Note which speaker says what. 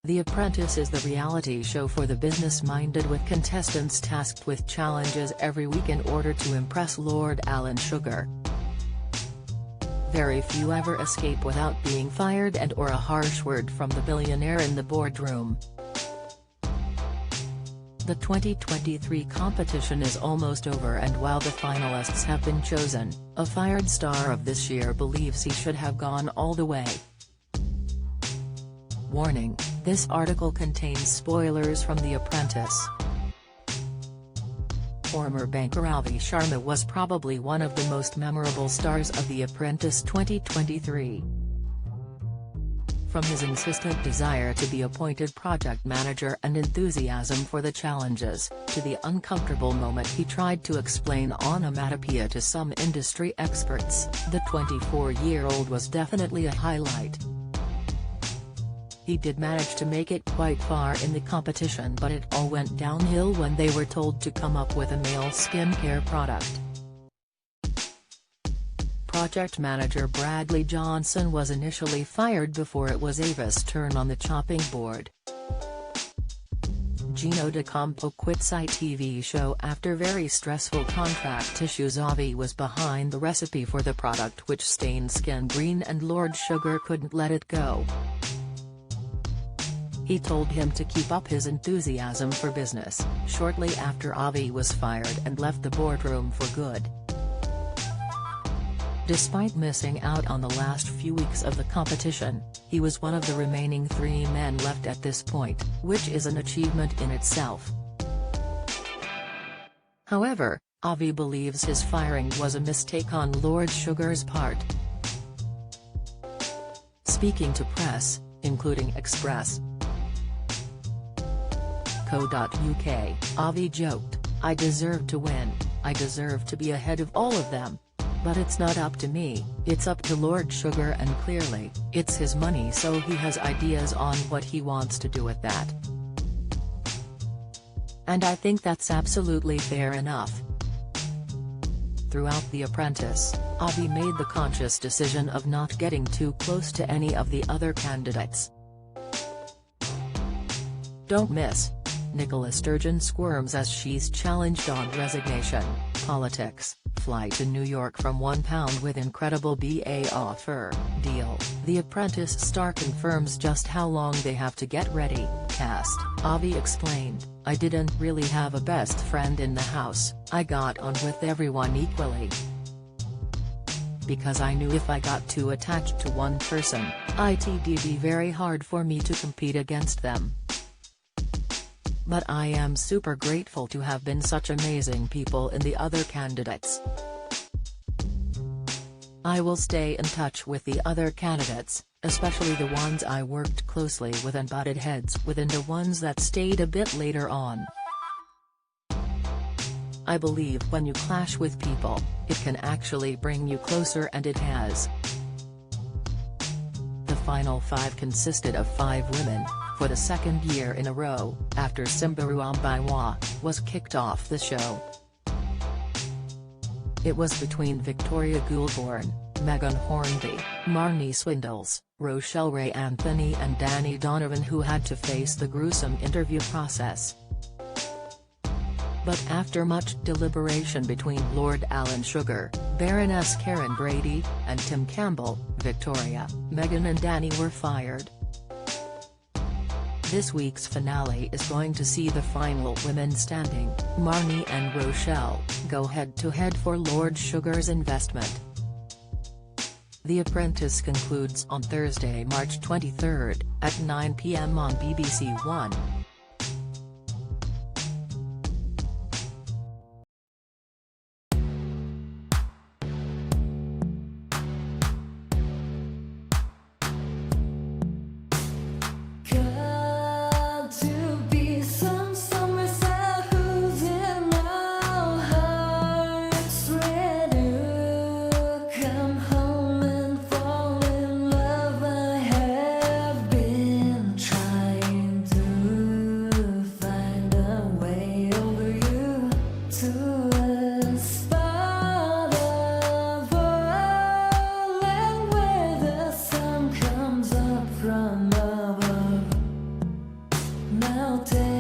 Speaker 1: The Apprentice is the reality show for the business-minded, with contestants tasked with challenges every week in order to impress Lord Alan Sugar. Very few ever escape without being fired and/or a harsh word from the billionaire in the boardroom. The 2023 competition is almost over, and while the finalists have been chosen, a fired star of this year believes he should have gone all the way. Warning: this article contains spoilers from The Apprentice. Former banker Avi Sharma was probably one of the most memorable stars of The Apprentice 2023. From his insistent desire to be appointed project manager and enthusiasm for the challenges, to the uncomfortable moment he tried to explain onomatopoeia to some industry experts, the 24-year-old was definitely a highlight. He did manage to make it quite far in the competition, but it all went downhill when they were told to come up with a male skincare product. Project manager Bradley Johnson was initially fired before it was Ava's turn on the chopping board. Gino D'Acampo quits ITV show after very stressful contract issues. Avi was behind the recipe for the product which stained skin green, and Lord Sugar couldn't let it go. He told him to keep up his enthusiasm for business, shortly after Avi was fired and left the boardroom for good. Despite missing out on the last few weeks of the competition, he was one of the remaining 3 men left at this point, which is an achievement in itself. However, Avi believes his firing was a mistake on Lord Sugar's part. Speaking to press, including Express. Co.uk, Avi joked, "I deserve to win, I deserve to be ahead of all of them. But it's not up to me, it's up to Lord Sugar, and clearly, it's his money, so he has ideas on what he wants to do with that. And I think that's absolutely fair enough." Throughout The Apprentice, Avi made the conscious decision of not getting too close to any of the other candidates. Don't miss. Nicola Sturgeon squirms as she's challenged on resignation, politics, fly to New York from £1 with incredible BA offer, deal. The Apprentice star confirms just how long they have to get ready. Cast: Avi explained, "I didn't really have a best friend in the house, I got on with everyone equally. Because I knew if I got too attached to one person, it'd be very hard for me to compete against them. But I am super grateful to have been such amazing people in the other candidates. I will stay in touch with the other candidates, especially the ones I worked closely with and butted heads with, and the ones that stayed a bit later on. I believe when you clash with people, it can actually bring you closer, and it has." The final 5 consisted of 5 women, for the second year in a row, after Simbaru Ambaiwa was kicked off the show. It was between Victoria Goulbourne, Megan Hornby, Marnie Swindles, Rochelle Ray Anthony and Danny Donovan who had to face the gruesome interview process. But after much deliberation between Lord Alan Sugar, Baroness Karen Brady, and Tim Campbell, Victoria, Megan and Danny were fired. This week's finale is going to see the final women standing, Marnie and Rochelle, go head-to-head for Lord Sugar's investment. The Apprentice concludes on Thursday, March 23, at 9 p.m. on BBC One.
Speaker 2: Fall in love, I have been trying to. melted.